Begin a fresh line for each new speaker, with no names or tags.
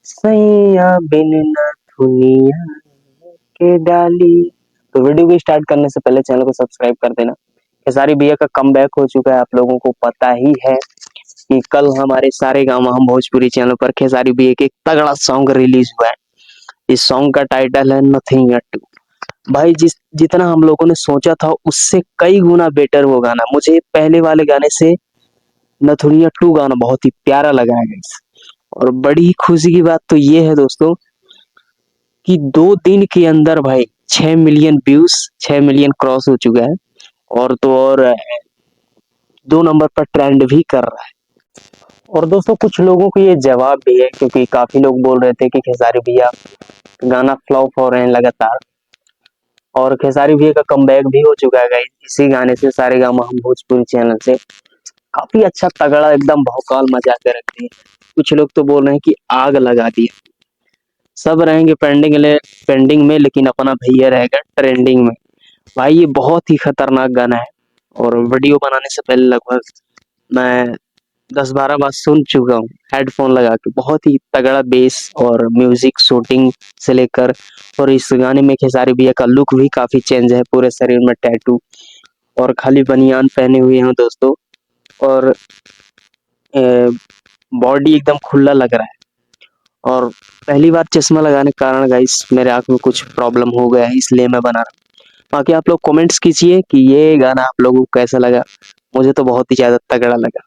सैया बिन न दुनिया के डाली। तो वीडियो को स्टार्ट करने से पहले चैनल को सब्सक्राइब कर देना। खेसारी भैया का कमबैक हो चुका है, आप लोगों को पता ही है कि कल हमारे सारे गाँव हम भोजपुरी चैनल पर खेसारी भैया के एक तगड़ा सॉन्ग रिलीज हुआ है। इस सॉन्ग का टाइटल है नथिंग एट टू। भाई जितना हम लोगों ने सोचा था उससे कई गुना बेटर वो गाना। मुझे पहले वाले गाने से नथुनिया टू गाना बहुत ही प्यारा लगा है गाइस। और बड़ी खुशी की बात तो ये है दोस्तों कि 2 दिन के अंदर भाई 6 मिलियन व्यूज, 6 मिलियन क्रॉस हो चुका है। और तो और 2 नंबर पर ट्रेंड भी कर रहा है। और दोस्तों कुछ लोगों को ये जवाब भी है, क्योंकि काफी लोग बोल रहे थे कि खेसारी भैया गाना फ्लॉप हो रहे हैं लगातार। और खेसारी भैया का कमबैक भी हो चुका है गाइस इसी गाने से, सारेगामा हम भोजपुरी चैनल से। काफी अच्छा तगड़ा एकदम भौकाल मचा के रख दिए। कुछ लोग तो बोल रहे हैं कि आग लगा दी। सब रहेंगे पेंडिंग में, लेकिन अपना भैया रहेगा ट्रेंडिंग में। भाई ये बहुत ही खतरनाक गाना है। और वीडियो बनाने से पहले लगभग मैं 10-12 बार सुन चुका हूँ हेडफोन लगा के। बहुत ही तगड़ा बेस और म्यूजिक शूटिंग से लेकर, और इस गाने में खेसारी भैया का लुक भी काफी चेंज है, पूरे शरीर में टैटू और खाली बनियान पहने हुए हैं दोस्तों। और बॉडी एकदम खुला लग रहा है। और पहली बार चश्मा लगाने के कारण गाइस मेरे आंख में कुछ प्रॉब्लम हो गया है, इसलिए मैं बना रहा हूँ। बाकी आप लोग कमेंट्स कीजिए कि ये गाना आप लोगों को कैसा लगा। मुझे तो बहुत ही ज्यादा तगड़ा लगा।